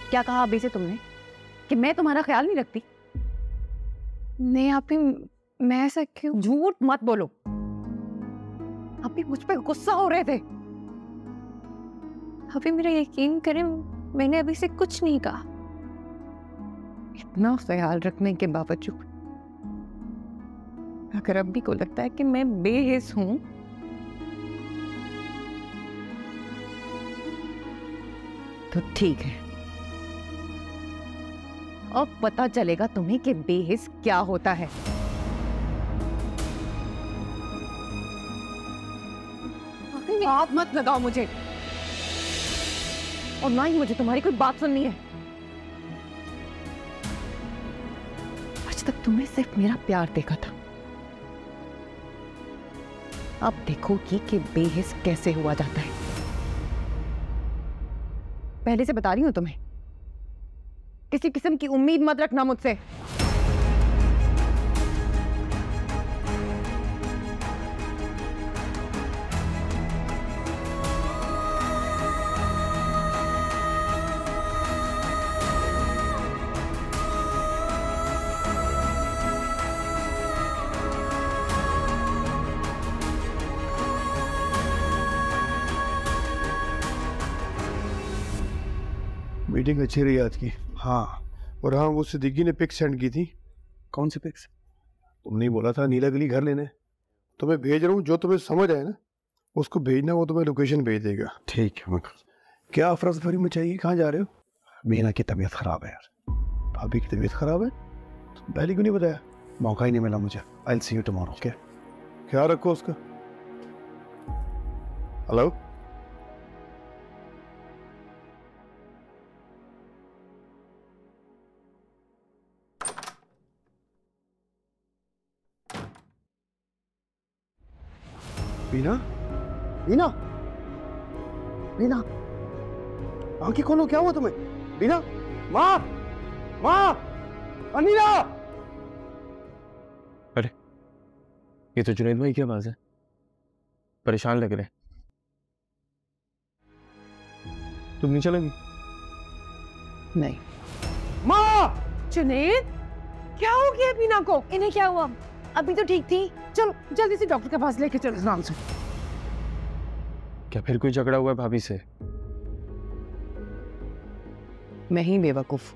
क्या कहा अभी से तुमने कि मैं तुम्हारा ख्याल नहीं रखती? नहीं आपी, मैं ऐसा क्यों? झूठ मत बोलो। अभी मुझ पे गुस्सा हो रहे थे। अभी मेरा यकीन करें, मैंने अभी से कुछ नहीं कहा। इतना ख्याल रखने के बावजूद अगर अभी को लगता है कि मैं बेहिस हूं तो ठीक है। अब पता चलेगा तुम्हें कि बेहिस क्या होता है। हाथ मत लगाओ मुझे, और ना ही मुझे तुम्हारी कोई बात सुननी है। आज तक तुम्हें सिर्फ मेरा प्यार देखा था, अब देखोगी कि बेहिस कैसे हुआ जाता है। पहले से बता रही हूं तुम्हें, किसी किस्म की उम्मीद मत रखना मुझसे। मीटिंग अच्छी रही आज की। हाँ, और हाँ, वो सिद्दीकी ने पिक्स सेंड की थी। कौन सी पिक्स? तुमने ही बोला था नीला गली घर लेने। तो मैं भेज रहा हूँ, जो तुम्हें समझ आए ना उसको भेजना, वो तुम्हें लोकेशन भेज देगा। ठीक है। क्या अफरा तफरी में चाहिए? कहाँ जा रहे हो? मीना की तबीयत खराब है यार। भाभी की तबीयत खराब है? तो पहले क्यों नहीं बताया? मौका ही नहीं मिला मुझे। I will see you tomorrow. Okay, ख्याल रखो उसका। हेलो, मीना? मीना? मीना? आंखें खोलो, क्या हुआ तुम्हें? मीना? माँ? माँ? अनीला? अरे, ये तो जुनैद भाई की आवाज है। परेशान लग रहे। तुम नहीं चलोगी? नहीं। माँ? जुनैद, क्या हो गया मीना को? इन्हें क्या हुआ? अभी तो ठीक थी। चलो जल्दी से डॉक्टर के पास लेके चलो। नाम से क्या फिर कोई झगड़ा हुआ है भाभी से? मैं ही बेवकूफ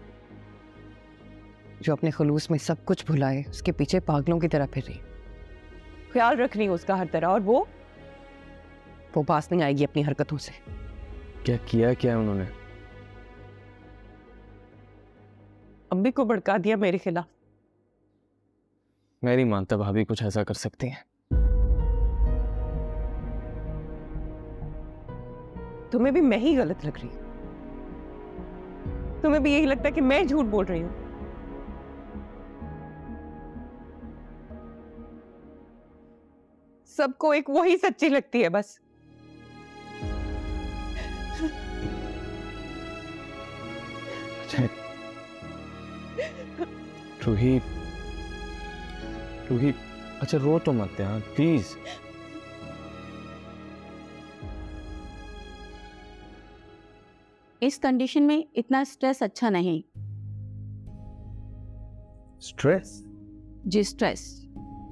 जो अपने खलूस में सब कुछ भुलाए उसके पीछे पागलों की तरह फिर रही। ख्याल रख रही हूँ उसका हर तरह, और वो पास नहीं आएगी अपनी हरकतों से। क्या किया क्या उन्होंने? अम्मी को भड़का दिया मेरे खिलाफ। मैं नहीं मानता भाभी कुछ ऐसा कर सकती हैं। तुम्हें भी मैं ही गलत लग रही हूँ? तुम्हें भी यही लगता है कि मैं झूठ बोल रही हूँ? सबको एक वही सच्ची लगती है बस। रूही, रूही, अच्छा रो तो मत यार प्लीज। इस कंडीशन में इतना स्ट्रेस अच्छा नहीं। स्ट्रेस? जी स्ट्रेस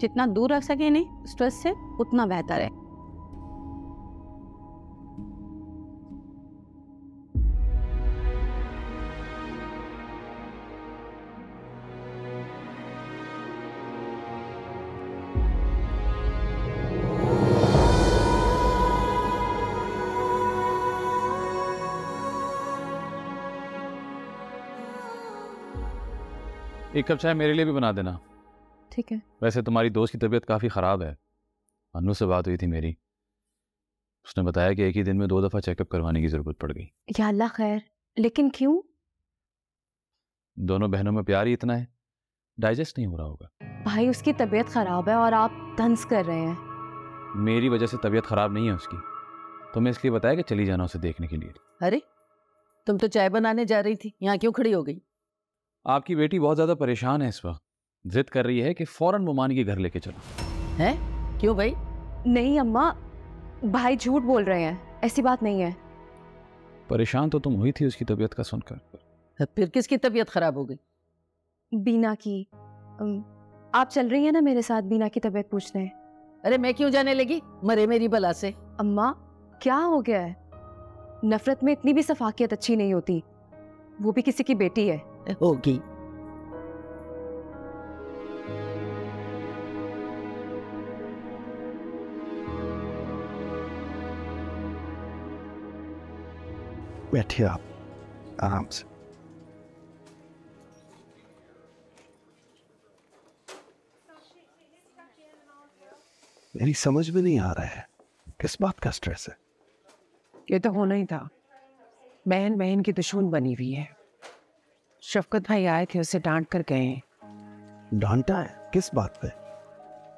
जितना दूर रख सके इन्हें स्ट्रेस से उतना बेहतर है। एक कप चाय मेरे लिए भी बना देना। ठीक है। वैसे तुम्हारी दोस्त की तबीयत काफ़ी ख़राब है। अनु से बात हुई थी मेरी, उसने बताया कि एक ही दिन में 2 दफ़ा चेकअप करवाने की ज़रूरत पड़ गई। या अल्लाह खैर, लेकिन क्यों? दोनों बहनों में प्यार ही इतना है, डाइजेस्ट नहीं हो रहा होगा। भाई उसकी तबीयत खराब है और आप तंज कर रहे हैं। मेरी वजह से तबीयत ख़राब नहीं है उसकी, तो मैं इसलिए बताया कि चली जाना उसे देखने के लिए। अरे तुम तो चाय बनाने जा रही थी, यहाँ क्यों खड़ी हो गई? आपकी बेटी बहुत ज़्यादा परेशान है इस वक्त, जिद कर रही है कि फ़ौरन मोमानी के घर लेके चलो। हैं? क्यों भाई? नहीं अम्मा, भाई झूठ बोल रहे हैं, ऐसी बात नहीं है। परेशान तो तुम हुई थी उसकी तबीयत का सुनकर। फिर किसकी तबीयत खराब हो गई? बीना की। आप चल रही हैं ना मेरे साथ बीना की तबीयत पूछने? अरे मैं क्यों जाने लगी, मरे मेरी बला से। अम्मा क्या हो गया है? नफरत में इतनी भी सफाकियत अच्छी नहीं होती, वो भी किसी की बेटी है। होगी। बैठिए आप आराम से। मेरी समझ में नहीं आ रहा है किस बात का स्ट्रेस है। ये तो होना ही था, बहन बहन की दुश्मन बनी हुई है। शफकत भाई आए थे, उसे डांट कर गए। डांटा है किस बात पे?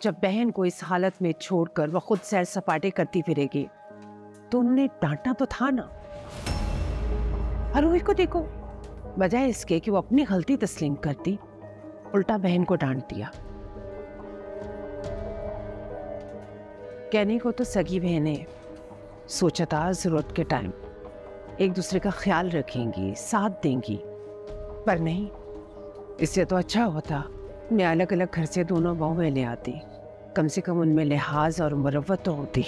जब बहन को इस हालत में छोड़कर वह खुद सैर सपाटे करती फिरेगी तो उन्होंने डांटना तो था ना। अरुही को देखो, बजाय इसके कि वो अपनी गलती तस्लीम करती, उल्टा बहन को डांट दिया। कहने को तो सगी बहनें, सोचा था जरूरत के टाइम एक दूसरे का ख्याल रखेंगी, साथ देंगी, पर नहीं। इससे तो अच्छा होता उन्हें अलग अलग घर से दोनों बहुएं ले आती, कम से कम उनमें लिहाज और मुरव्वत तो होती।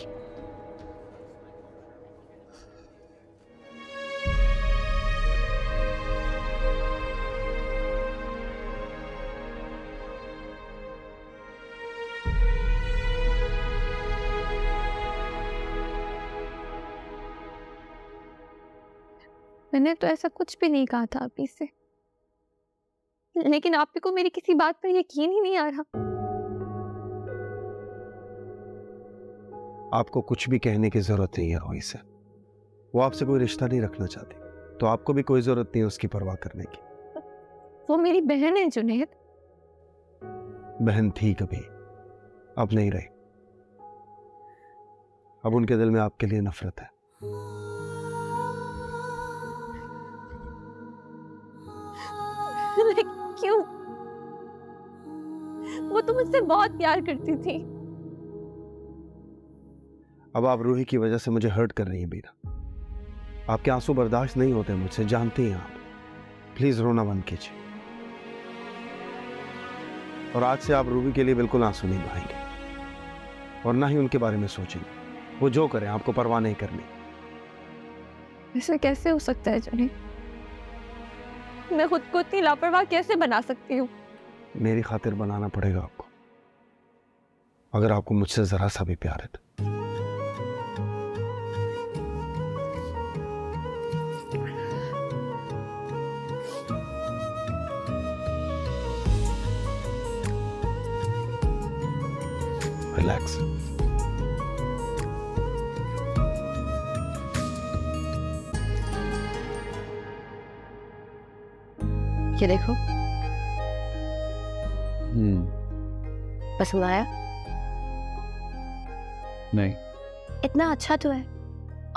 मैंने तो ऐसा कुछ भी नहीं कहा था आपी से, लेकिन आपी को मेरी किसी बात पर यकीन ही नहीं आ रहा। आपको कुछ भी कहने की जरूरत नहीं है रोही से। वो आपसे कोई रिश्ता नहीं रखना चाहती, तो आपको भी कोई जरूरत नहीं है उसकी परवाह करने की। वो मेरी बहन है जुनैद। बहन थी कभी, अब नहीं रही। अब उनके दिल में आपके लिए नफरत है। क्यों? वो तो मुझसे बहुत प्यार करती थी। अब आप रूही की वजह से मुझे हर्ट कर रही हैं बीना। आपके आंसू बर्दाश्त नहीं होते मुझसे, जानती हैं आप। प्लीज रोना बंद कीजिए, और आज से आप रूही के लिए बिल्कुल आंसू नहीं बहाएंगे और ना ही उनके बारे में सोचेंगे। वो जो करें आपको परवाह नहीं करनी। ऐसा कैसे हो सकता है जुनैद? मैं खुद को इतनी लापरवाह कैसे बना सकती हूँ? मेरी खातिर बनाना पड़ेगा आपको, अगर आपको मुझसे जरा सा भी प्यार है तो। रिलैक्स। ये देखो, पसंद आया? नहीं। इतना अच्छा तो है,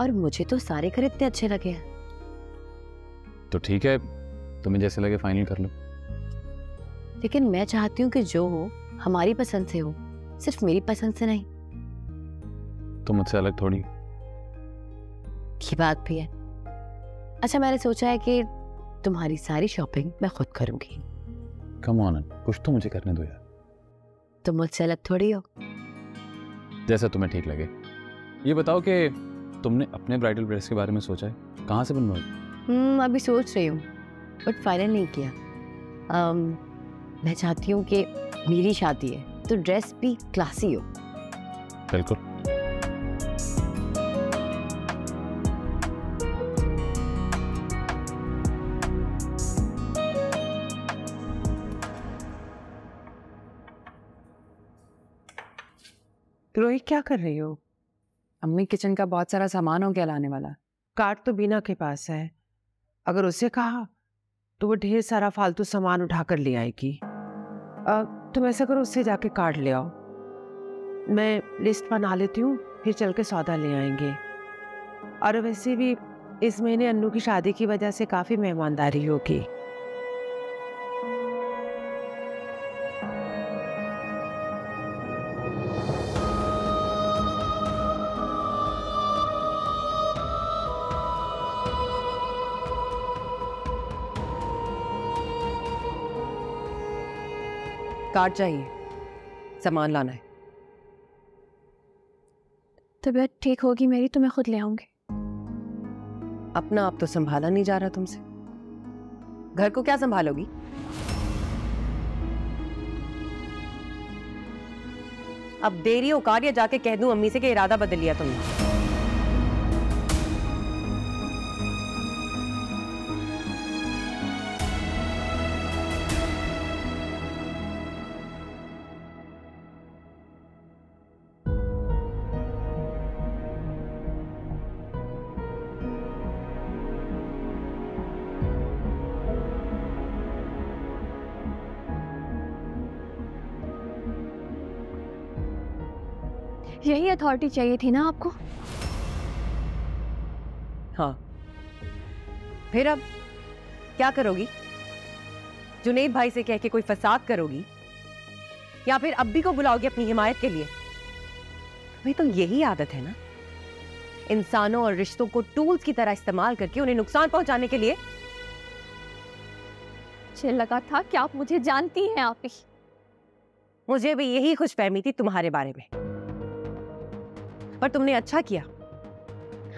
और मुझे तो सारे घर इतने अच्छे लगे हैं। तो ठीक है, तुम्हें जैसे लगे फाइनल कर लो। लेकिन मैं चाहती हूँ कि जो हो हमारी पसंद से हो, सिर्फ मेरी पसंद से नहीं। तो मुझसे अलग थोड़ी। की बात भी है। अच्छा, मैंने सोचा है कि तुम्हारी सारी शॉपिंग मैं खुद करूंगी। कम ऑन, कुछ तो मुझे करने दो यार। तुम मुझसे अलग थोड़ी हो। जैसा तुम्हें ठीक लगे। ये बताओ कि तुमने अपने ब्राइडल ड्रेस के बारे में सोचा है? कहाँ से बनवाओगे? अभी सोच रही हूँ, बट फाइनल नहीं किया। मैं चाहती हूँ कि मेरी शादी है तो ड्रेस भी क्लासी हो। बिल्कुल। रोहित, क्या कर रही हो? अम्मी, किचन का बहुत सारा सामान हो गया लाने वाला। कार्ड तो बीना के पास है, अगर उसे कहा तो वो ढेर सारा फालतू सामान उठाकर ले आएगी। तुम ऐसा करो, उससे जाके कार्ड ले आओ, मैं लिस्ट बना लेती हूँ, फिर चल के सौदा ले आएंगे। और वैसे भी इस महीने अन्नू की शादी की वजह से काफ़ी मेहमानदारी होगी। कार्ड चाहिए, सामान लाना है। तबीयत ठीक होगी मेरी तो मैं खुद ले आऊंगी। अपना आप तो संभाला नहीं जा रहा तुमसे, घर को क्या संभालोगी? अब देरी औकात या जाके कह दूं अम्मी से कि इरादा बदल लिया तुमने। यही अथॉरिटी चाहिए थी ना आपको? हाँ, फिर अब क्या करोगी? जुनैद भाई से कह के कोई फसाद करोगी या फिर अब्बी को बुलाओगी अपनी हिमायत के लिए? भाई तो यही आदत है ना, इंसानों और रिश्तों को टूल्स की तरह इस्तेमाल करके उन्हें नुकसान पहुंचाने के लिए। मुझे लगा था कि आप मुझे जानती हैं आप ही। मुझे भी यही खुशफहमी थी तुम्हारे बारे में, पर तुमने अच्छा किया,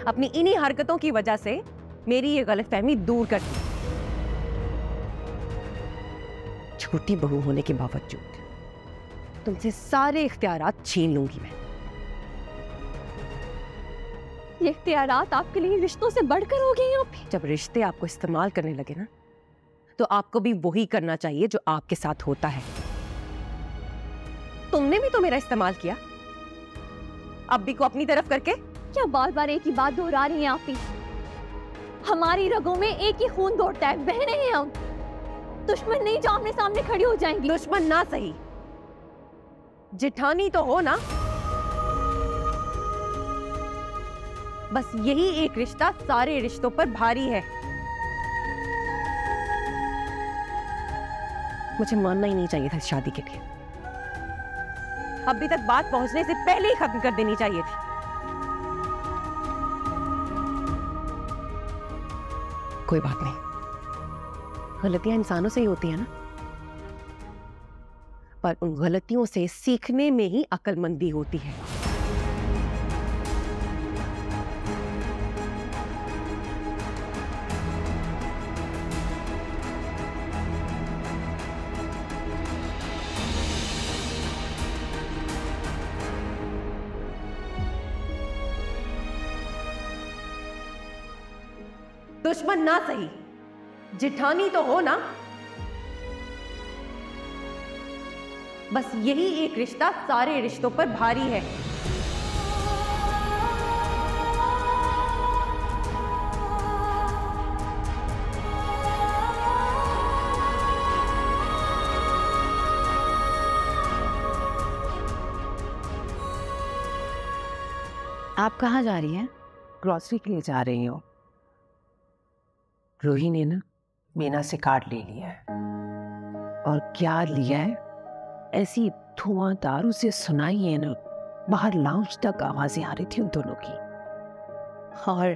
अपनी इन्हीं हरकतों की वजह से मेरी ये गलतफहमी दूर कर दी। छोटी बहू होने के बावजूद तुमसे सारे इख्तियारात छीन लूंगी मैं। ये इख्तियारात आपके लिए रिश्तों से बढ़कर हो गई हैं। जब रिश्ते आपको इस्तेमाल करने लगे ना, तो आपको भी वही करना चाहिए जो आपके साथ होता है। तुमने भी तो मेरा इस्तेमाल किया, अब्बी को अपनी तरफ करके। क्या बार बार एक ही बात दोहरा रही हैं आप ही? हमारी रगों में एक ही खून दौड़ता है, बहने हैं हम। दुश्मन नहीं जो आमने सामने खड़ी हो जाएंगी। दुश्मन ना सही, जिठानी तो हो ना। बस यही एक रिश्ता सारे रिश्तों पर भारी है। मुझे मानना ही नहीं चाहिए था इस शादी के लिए, अभी तक बात पहुंचने से पहले ही खत्म कर देनी चाहिए थी। कोई बात नहीं, गलतियां इंसानों से ही होती है ना, पर उन गलतियों से सीखने में ही अक्लमंदी होती है। दुश्मन ना सही, जिठानी तो हो ना। बस यही एक रिश्ता सारे रिश्तों पर भारी है। आप कहाँ जा रही हैं? ग्रॉसरी के लिए जा रही हूँ। रूही ने ना मीना से कार्ड ले लिया है, और क्या लिया है, ऐसी धुआंधार उसे सुनाई है ना, बाहर लाउंज तक आवाजें आ रही थी उन दोनों की। और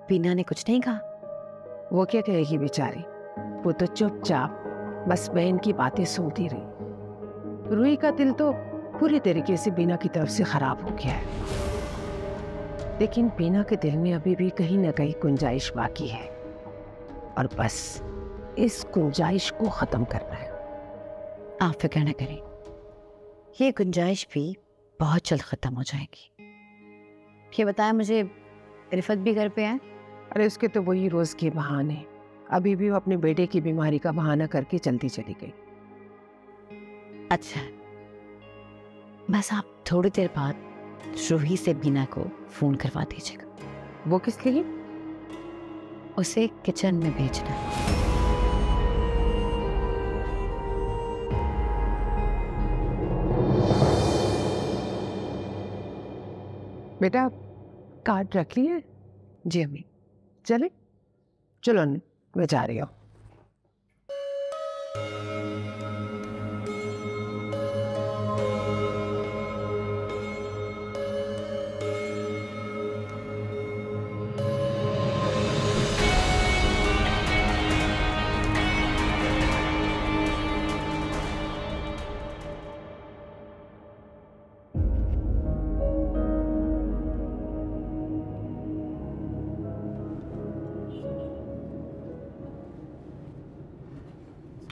बीना ने कुछ नहीं कहा? वो क्या कहेगी बेचारी, वो तो चुपचाप बस बहन की बातें सुनती रही। रूही का दिल तो पूरी तरीके से बीना की तरफ से खराब हो गया है, लेकिन बीना के दिल में अभी भी कहीं ना कहीं गुंजाइश बाकी है, और बस इस गुंजाइश को खत्म करना है। आप फिक्र न करें, ये गुंजाइश भी बहुत जल्द खत्म हो जाएगी। ये बताया मुझे, रिफत भी घर पे है? अरे उसके तो वही रोज के बहाने, अभी भी वो अपने बेटे की बीमारी का बहाना करके जल्दी चली गई। अच्छा, बस आप थोड़ी देर बाद रूही से बीना को फोन करवा दीजिएगा। वो किस लिए? उसे किचन में भेजना है। बेटा कार्ड रख लिए? जी अम्मी। चले चलो, मैं जा रही हूँ।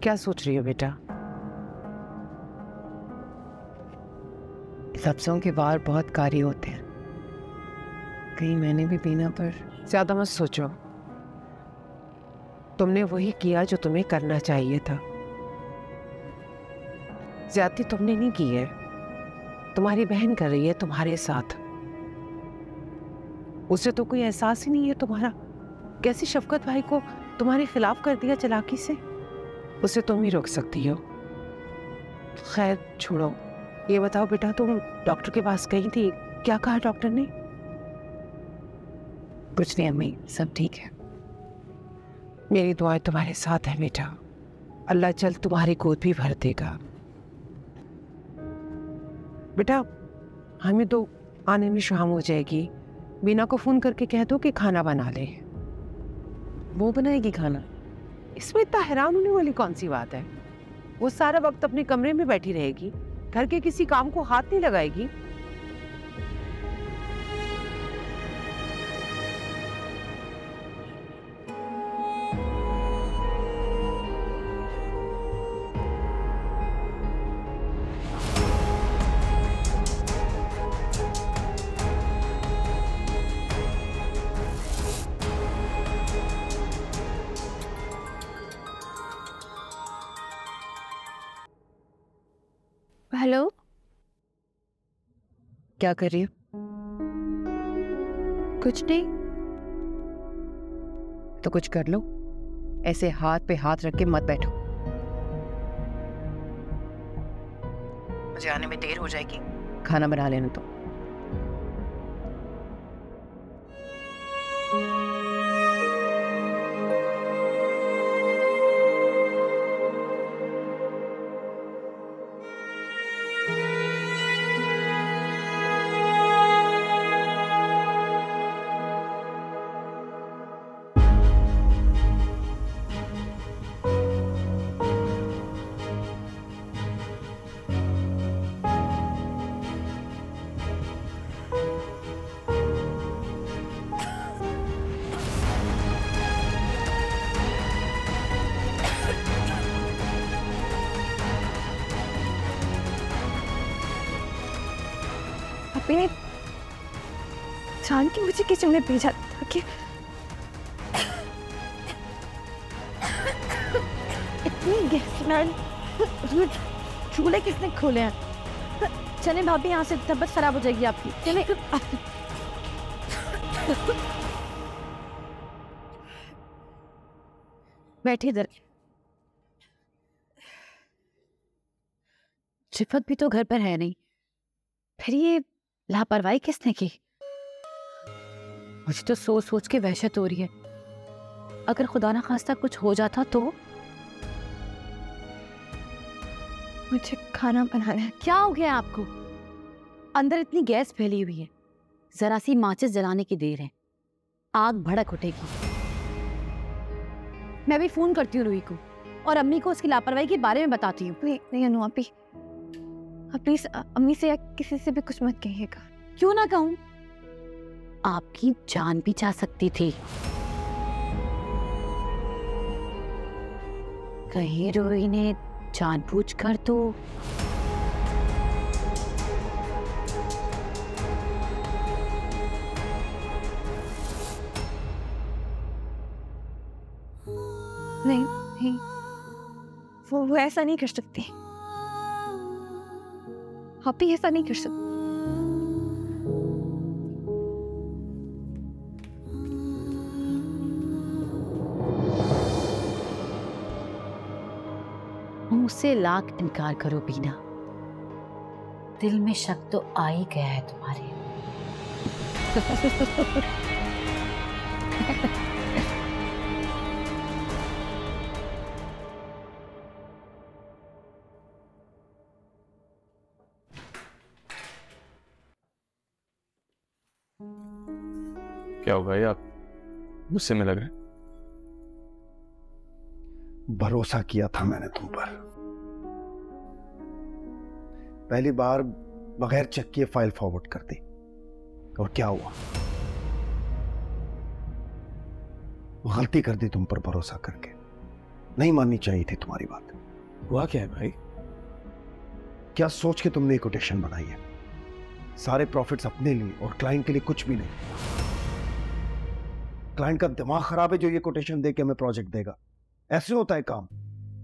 क्या सोच रही हो बेटा? सब्सों के वार बहुत कारी होते हैं, कहीं मैंने भी बीना पर। ज्यादा मत सोचो, तुमने वही किया जो तुम्हें करना चाहिए था। ज्यादती तुमने नहीं की है, तुम्हारी बहन कर रही है तुम्हारे साथ। उसे तो कोई एहसास ही नहीं है तुम्हारा। कैसे शफकत भाई को तुम्हारे खिलाफ कर दिया चालाकी से। उसे तुम ही रोक सकती हो। खैर छोड़ो, ये बताओ बेटा, तुम डॉक्टर के पास गई थी, क्या कहा डॉक्टर ने? कुछ नहीं अम्मी, सब ठीक है। मेरी दुआएं तुम्हारे साथ है बेटा, अल्लाह जल्द तुम्हारी गोद भी भर देगा। बेटा हमें तो आने में शाम हो जाएगी, बीना को फोन करके कह दो कि खाना बना ले। वो बनाएगी खाना? इसमें इतना हैरान होने वाली कौन सी बात है? वो सारा वक्त अपने कमरे में बैठी रहेगी, घर के किसी काम को हाथ नहीं लगाएगी। हेलो, क्या कर रही हो? कुछ नहीं। तो कुछ कर लो, ऐसे हाथ पे हाथ रख के मत बैठो। मुझे आने में देर हो जाएगी, खाना बना लेना। तो अभी ने जान के मुझे किचन में भेजा था कि इतनी गैस चूल्हे किसने खोले हैं? चले भाभी, यहाँ से तबीयत खराब हो जाएगी आपकी। चले बैठिए इधर। रिफत भी तो घर पर है नहीं, फिर ये लापरवाही किसने की? मुझे तो सोच सोच के वहशत हो रही है। अगर खुदा ना खास्ता कुछ हो जाता तो? मुझे खाना बनाना है। क्या हो गया आपको? अंदर इतनी गैस फैली हुई है, जरा सी माचिस जलाने की देर है, आग भड़क उठेगी। मैं भी फोन करती हूँ रूही को और अम्मी को उसकी लापरवाही के बारे में बताती हूँ। नहीं अनु, आप प्लीज अम्मी से या किसी से भी कुछ मत कहिएगा। क्यों ना कहूँ? आपकी जान भी जा सकती थी। कहीं रूही ने जानबूझकर तो नहीं, वो ऐसा नहीं कर सकती। आप भी ऐसा नहीं कर सकते। मुझसे लाख इनकार करो बीना, दिल में शक तो आ ही गया है तुम्हारे। क्या होगा ये? आप गुस्से में लग रहे हैं। भरोसा किया था मैंने तुम पर। पहली बार बगैर चेक किए फाइल फॉरवर्ड कर दी, और क्या हुआ? गलती कर दी तुम पर भरोसा करके। नहीं माननी चाहिए थी तुम्हारी बात। हुआ क्या है भाई? क्या सोच के तुमने कोटेशन बनाई है? सारे प्रॉफिट्स अपने लिए और क्लाइंट के लिए कुछ भी नहीं। क्लाइंट का दिमाग खराब है जो ये कोटेशन दे के हमें प्रोजेक्ट देगा। ऐसे होता है काम।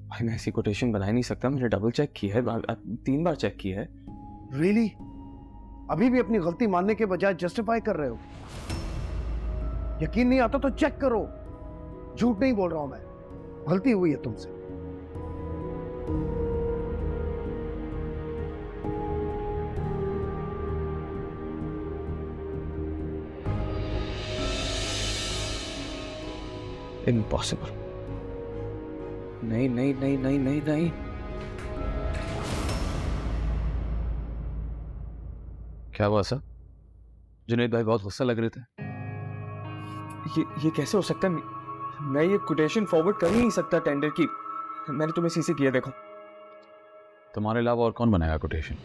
भाई मैं ऐसी कोटेशन बना ही नहीं सकता, मैंने डबल चेक किया है, 3 बार चेक किया है। रियली? अभी भी अपनी गलती मानने के बजाय जस्टिफाई कर रहे हो? यकीन नहीं आता तो चेक करो। झूठ नहीं बोल रहा हूं मैं, गलती हुई है तुमसे। इम्पॉसिबल। नहीं नहीं नहीं नहीं नहीं नहीं। क्या हुआ सर? जुनैद भाई बहुत गुस्सा लग रहे थे। ये कैसे हो सकता है? मैं ये कोटेशन फॉरवर्ड कर ही नहीं सकता टेंडर की। मैंने तुम्हें सीसी किया, देखो। तुम्हारे अलावा और कौन बनाएगा कोटेशन?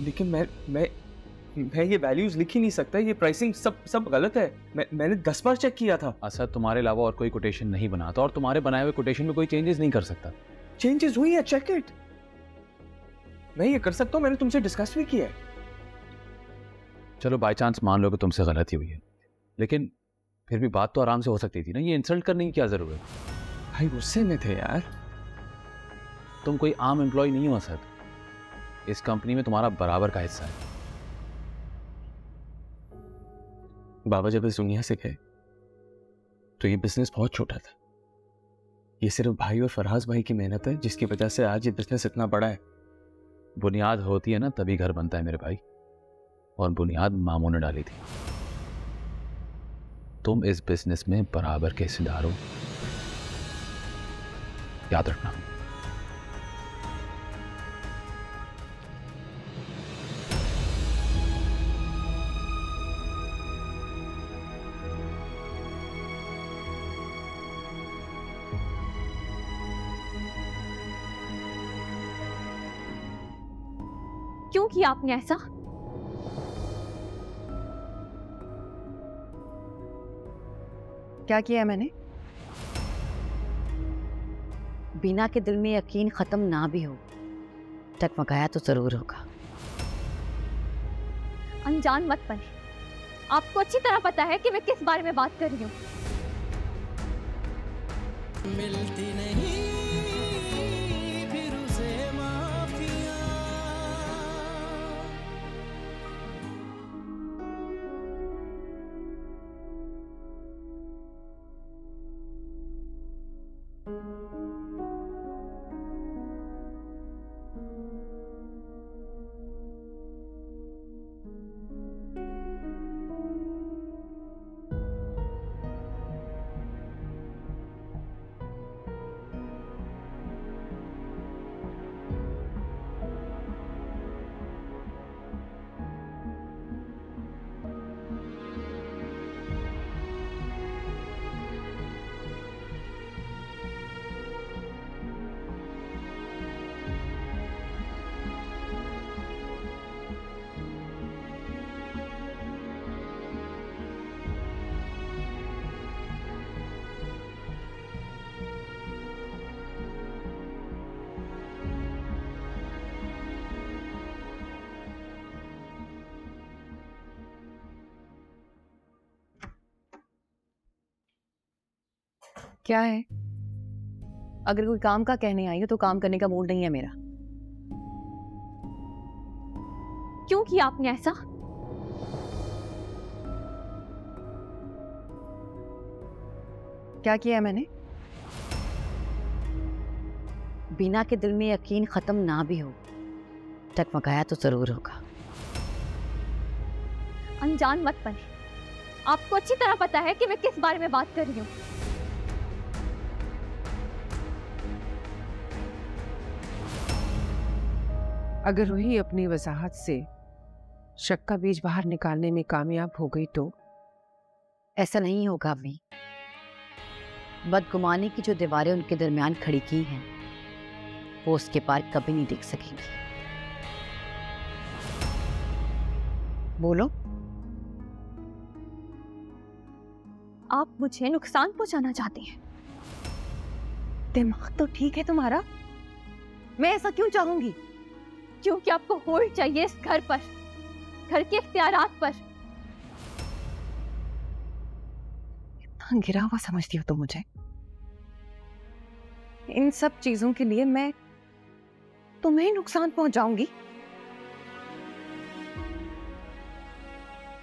लेकिन मैं ये वैल्यूज लिख ही नहीं सकता, ये प्राइसिंग सब गलत है। मैंने 10 बार चेक किया था। असद, तुम्हारे अलावा और कोई कोटेशन नहीं बनाता और तुम्हारे बनाए हुए कोटेशन में कोई चेंजेस नहीं कर सकता। चेंजेस हुई है, चेक इट। मैं ये कर सकता हूँ, मैंने तुमसे डिस्कस भी किया है। चलो बाय चांस मान लो कि तुमसे गलती हुई है, लेकिन फिर भी बात तो आराम से हो सकती थी ना। ये इंसल्ट करने की क्या जरूरत? भाई गुस्से में थे यार। तुम कोई आम एम्प्लॉय नहीं हो असद, इस कंपनी में तुम्हारा बराबर का हिस्सा है। बाबा जब इस दुनिया से गए तो ये बिजनेस बहुत छोटा था। ये सिर्फ भाई और फरहाज भाई की मेहनत है जिसकी वजह से आज ये बिजनेस इतना बड़ा है। बुनियाद होती है ना तभी घर बनता है मेरे भाई, और बुनियाद मामू ने डाली थी। तुम इस बिजनेस में बराबर के हिस्सेदार हो, याद रखना। क्यों किया आपने ऐसा? क्या किया है मैंने? बीना के दिल में यकीन खत्म ना भी हो, टकमकाया तो जरूर होगा। अनजान मत बने, आपको अच्छी तरह पता है कि मैं किस बारे में बात कर रही हूँ। मिलती नहीं फिर उसे माफिया। क्या है? अगर कोई काम का कहने आई हो तो काम करने का मूड नहीं है मेरा। क्यों किया आपने ऐसा? क्या किया है मैंने? बीना के दिल में यकीन खत्म ना भी हो, टकमकाया तो जरूर होगा। अनजान मत बने, आपको अच्छी तरह पता है कि मैं किस बारे में बात कर रही हूँ। अगर रूही अपनी वजाहत से शक का बीज बाहर निकालने में कामयाब हो गई तो? ऐसा नहीं होगा अम्मी। बदगुमानी की जो दीवारें उनके दरमियान खड़ी की हैं, वो उसके पार कभी नहीं टिक सकेंगी। बोलो। आप मुझे नुकसान पहुंचाना चाहते हैं? दिमाग तो ठीक है तुम्हारा? मैं ऐसा क्यों चाहूंगी? क्योंकि आपको होल्ड चाहिए इस घर पर, घर के इख्तियारात पर। इतना गिरा हुआ समझती हो तुम मुझे? इन सब चीजों के लिए मैं तुम्हें नुकसान पहुंचाऊंगी?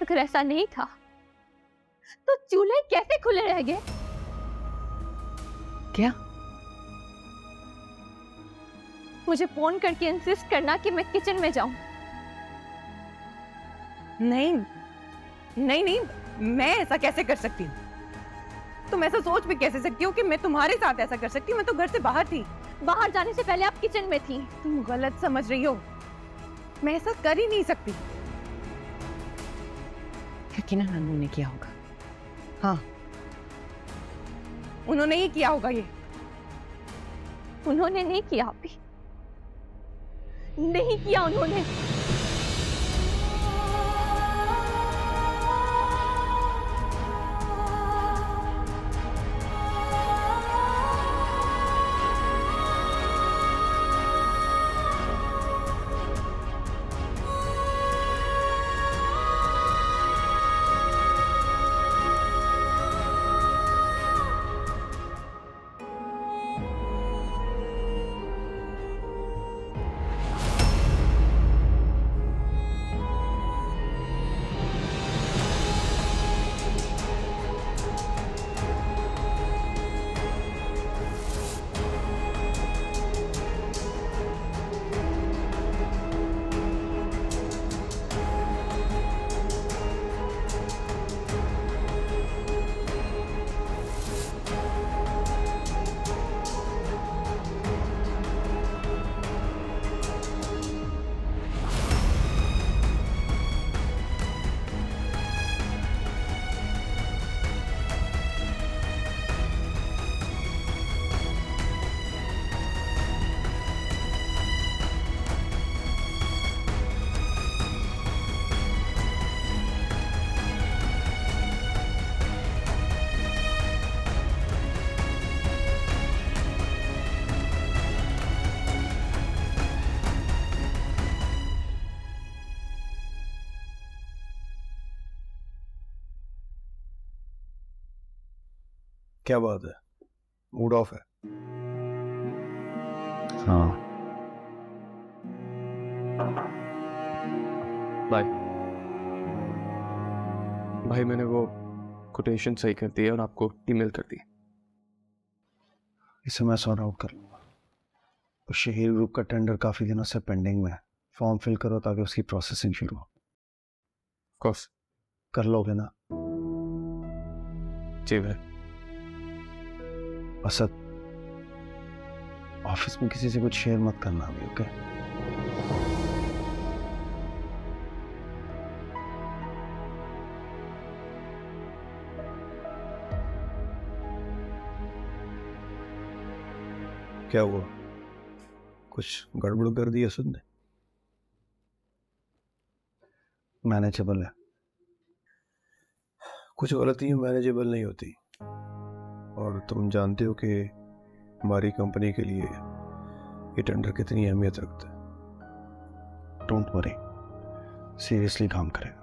अगर ऐसा नहीं था तो चूल्हे कैसे खुले रह गए? क्या? मुझे फोन करके इंसिस्ट करना कि मैं किचन में जाऊं। नहीं नहीं नहीं, मैं ऐसा कैसे कर सकती हूँ? तुम ऐसा सोच भी कैसे सकती हो कि मैं तुम्हारे साथ ऐसा कर सकती हूँ? मैं तो घर से बाहर थी। बाहर जाने से पहले आप किचन में थी। तुम गलत समझ रही हो, मैं ऐसा कर ही नहीं सकती। यकीनन अनु ने किया होगा। हाँ, उन्होंने ही किया होगा ये। उन्होंने नहीं किया अभी, नहीं किया उन्होंने। क्या बात है, मूड ऑफ है? हाँ। बाय भाई, मैंने वो कोटेशन सही कर दी है और आपको ईमेल कर दी। इसे मैं सॉर्ट आउट कर लूंगा। उस शहीर ग्रुप का टेंडर काफी दिनों से पेंडिंग में है। फॉर्म फिल करो ताकि उसकी प्रोसेसिंग शुरू हो। कोर्स कर लोगे ना? जी भाई। असद, ऑफिस में किसी से कुछ शेयर मत करना अभी, ओके? क्या हुआ, कुछ गड़बड़ कर दी असद ने? मैनेजेबल है। कुछ गलतियां मैनेजेबल नहीं होती, और तुम जानते हो कि हमारी कंपनी के लिए ये टेंडर कितनी अहमियत रखता है। डोंट वरी, सीरियसली काम करेगा।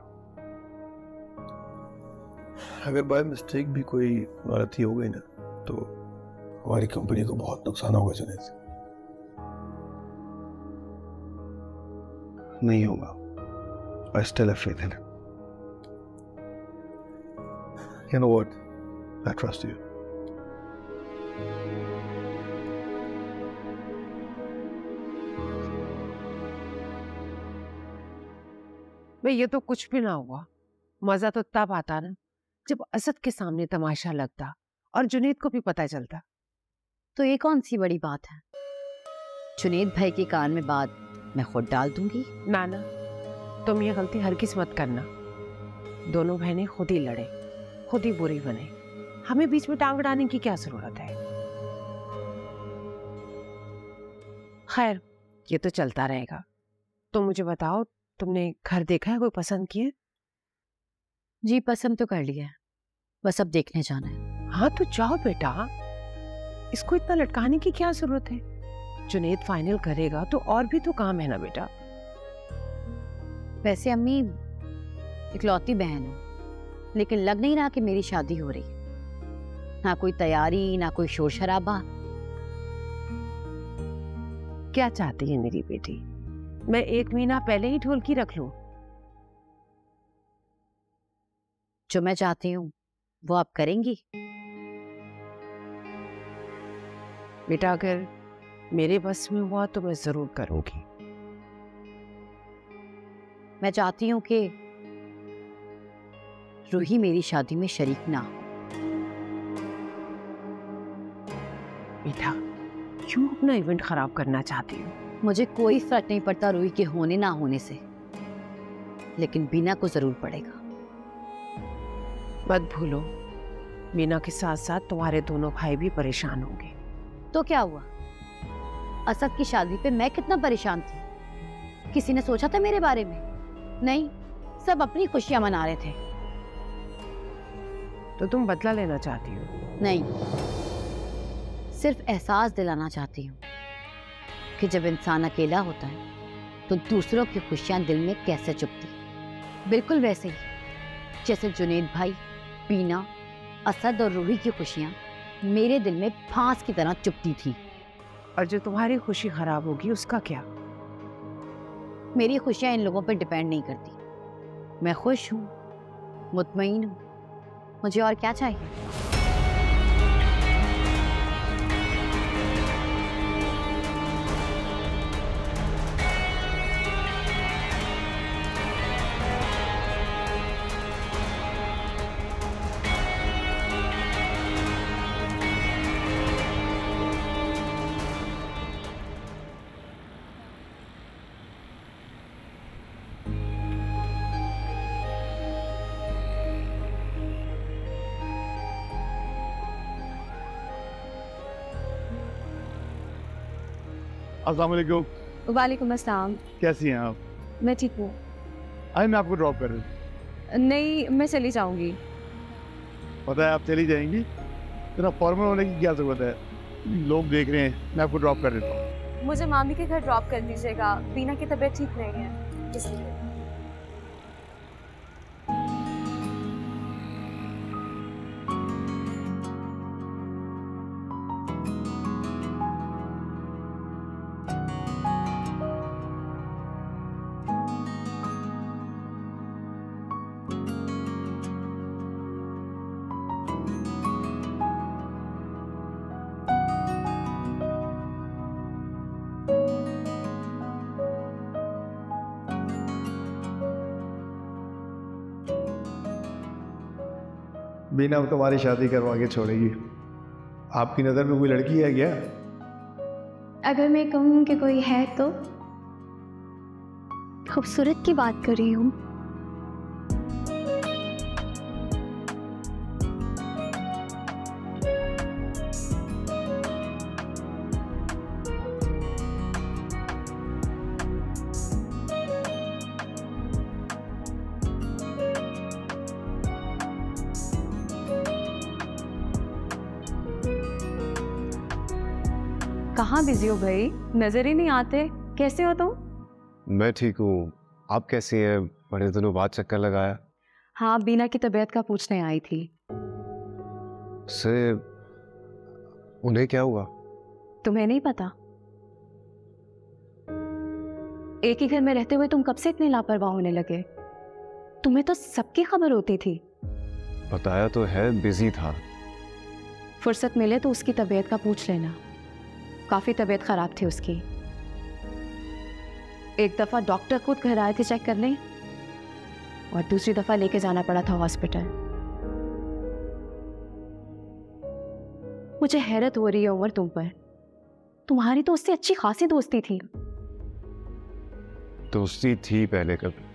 अगर बाय मिस्टेक भी कोई गलती हो गई ना, तो हमारी कंपनी को बहुत नुकसान होगा जुनैद से। नहीं होगा, I still have faith in it. You know what? I trust you. भाई ये तो कुछ भी ना हुआ। मजा तो तब आता ना जब असद के सामने तमाशा लगता और जुनैद को भी पता चलता। तो ये कौन सी बड़ी बात है? जुनैद भाई के कान में बात मैं खुद डाल दूंगी। नाना, तुम ये गलती हरगिज़ मत करना। दोनों बहनें खुद ही लड़े, खुद ही बुरी बने। हमें बीच में टांग अड़ाने की क्या जरूरत है? खैर, ये तो चलता रहेगा। तो मुझे बताओ, तुमने घर देखा है? कोई पसंद किए? जी पसंद तो कर लिया है, बस अब देखने जाना है। हाँ तो जाओ बेटा। इसको इतना लटकाने की क्या जरूरत है? जुनेद फाइनल करेगा तो और भी तो काम है ना बेटा। वैसे अम्मी इकलौती बहन हूँ, लेकिन लग नहीं रहा कि मेरी शादी हो रही है। ना कोई तैयारी, ना कोई शोर शराबा। क्या चाहती है मेरी बेटी? मैं 1 महीना पहले ही ढोलकी रख लूं? जो मैं चाहती हूँ वो आप करेंगी? बेटा अगर मेरे बस में हुआ तो मैं जरूर करूंगी। मैं चाहती हूँ कि रूही मेरी शादी में शरीक ना हो। बेटा क्यों अपना इवेंट खराब करना चाहती हो? मुझे कोई फर्क नहीं पड़ता रूही के होने ना होने से, लेकिन बीना को जरूर पड़ेगा। मत भूलो मीना के साथ साथ तुम्हारे दोनों भाई भी परेशान होंगे। तो क्या हुआ? असद की शादी पे मैं कितना परेशान थी, किसी ने सोचा था मेरे बारे में? नहीं, सब अपनी खुशियां मना रहे थे। तो तुम बदला लेना चाहती हो? नहीं, सिर्फ एहसास दिलाना चाहती हूँ कि जब इंसान अकेला होता है तो दूसरों की खुशियां दिल में कैसे चुभती। बिल्कुल वैसे ही जैसे जुनेद भाई, बीना, असद और रूही की खुशियां मेरे दिल में फांस की तरह चुभती थी। और जो तुम्हारी खुशी खराब होगी उसका क्या? मेरी खुशियां इन लोगों पर डिपेंड नहीं करती। मैं खुश हूँ, मुतमईन हूँ, मुझे और क्या चाहिए? अस्सलाम वालेकुम। वालेकुम अस्सलाम। कैसी हैं आप? मैं ठीक हूँ। आई मैं आपको ड्रॉप कर दूँ? नहीं, मैं चली जाऊँगी। पता है आप चली जाएंगी, इतना फॉर्मल होने की क्या ज़रूरत है? लोग देख रहे हैं, मैं आपको ड्रॉप कर देता हूँ। मुझे मामी के घर ड्रॉप कर दीजिएगा, बीना की तबीयत ठीक नहीं है इसलिए। बीना अब तुम्हारी शादी करवा के छोड़ेगी। आपकी नज़र में कोई लड़की है क्या? अगर मैं कहूँ कि कोई है तो खूबसूरत की बात कर रही हूँ। कहाँ बिजी हो भाई? नजर ही नहीं आते। कैसे हो तुम? मैं ठीक हूँ, आप कैसी हैं? बड़े दिनों बाद चक्कर लगाया। हाँ, बीना की तबीयत का पूछने आई थी। से उन्हें क्या हुआ? तुम्हें नहीं पता? एक ही घर में रहते हुए तुम कब से इतने लापरवाह होने लगे? तुम्हें तो सबकी खबर होती थी। बताया तो है, बिजी था। फुर्सत मिले तो उसकी तबीयत का पूछ लेना। काफी तबीयत खराब थी उसकी। एक दफा डॉक्टर खुद घर आए थे चेक करने, और दूसरी दफा लेके जाना पड़ा था हॉस्पिटल। मुझे हैरत हो रही है उमर तुम पर। तुम्हारी तो उससे अच्छी खासी दोस्ती थी। दोस्ती थी पहले कभी,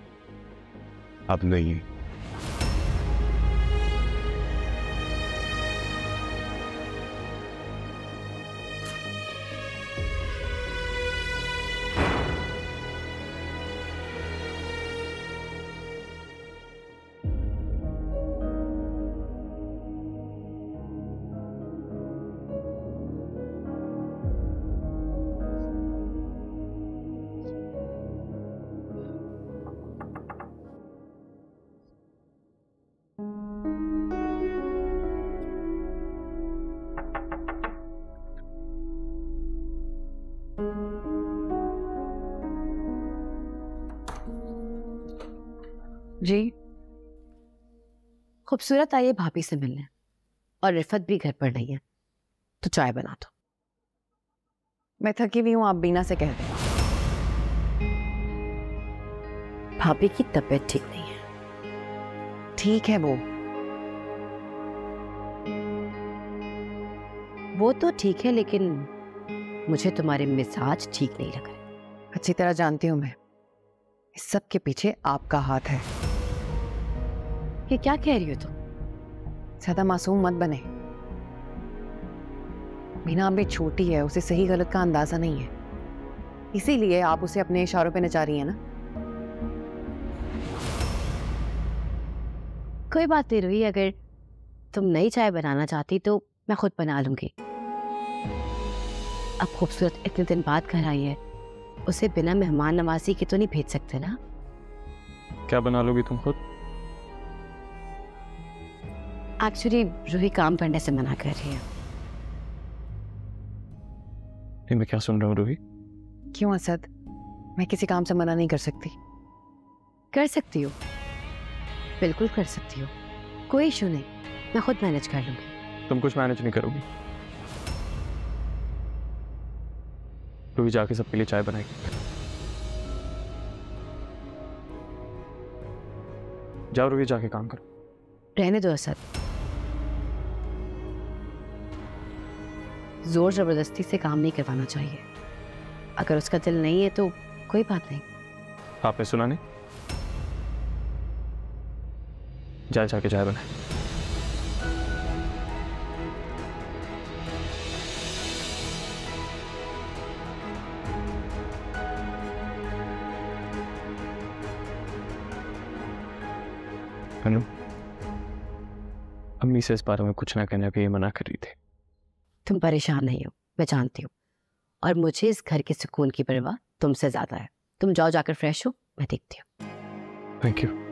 अब नहीं। जी खूबसूरत आई है भाभी से मिलने और रिफत भी घर पर नहीं है, तो चाय बना दो। मैं थकी हुई हूँ, आप बीना से कह दें। भाभी की तबीयत ठीक नहीं है। ठीक है वो तो ठीक है, लेकिन मुझे तुम्हारे मिजाज ठीक नहीं लग रहे। अच्छी तरह जानती हूँ मैं, इस सब के पीछे आपका हाथ है। ये क्या कह रही हो तुम? ज्यादा मासूम मत बने। बीना अभी छोटी है, उसे सही गलत का अंदाजा नहीं है, इसीलिए आप उसे अपने इशारों पे नचा रही है ना। कोई बात नहीं रूही, अगर तुम नई चाय बनाना चाहती तो मैं खुद बना लूंगी। अब खूबसूरत इतने दिन बाद घर आई है, उसे बिना मेहमान नवाजी के तो नहीं भेज सकते ना। क्या बना लोगी तुम खुद? एक्चुअली रूही काम करने से मना कर रही है। मैं क्या सुन रहा हूँ रूही? क्यों असद, मैं किसी काम से मना नहीं कर सकती। कर सकती हो, बिल्कुल कर सकती हो, कोई इशू नहीं, मैं खुद मैनेज कर लूंगी। तुम कुछ मैनेज नहीं करोगी। रूही जाके सबके लिए चाय बनाएगी। जाओ रूही, जाके काम करो। रहने दो असद, जोर जबरदस्ती से काम नहीं करवाना चाहिए। अगर उसका दिल नहीं है तो कोई बात नहीं। आपने सुना नहीं? जाके चाय बनाए। अनु, अम्मी से इस बारे में कुछ ना कहने के लिए मना कर रही थी। तुम परेशान नहीं हो, मैं जानती हूँ, और मुझे इस घर के सुकून की परवाह तुमसे ज्यादा है। तुम जाओ, जाकर फ्रेश हो, मैं देखती हूँ। Thank you.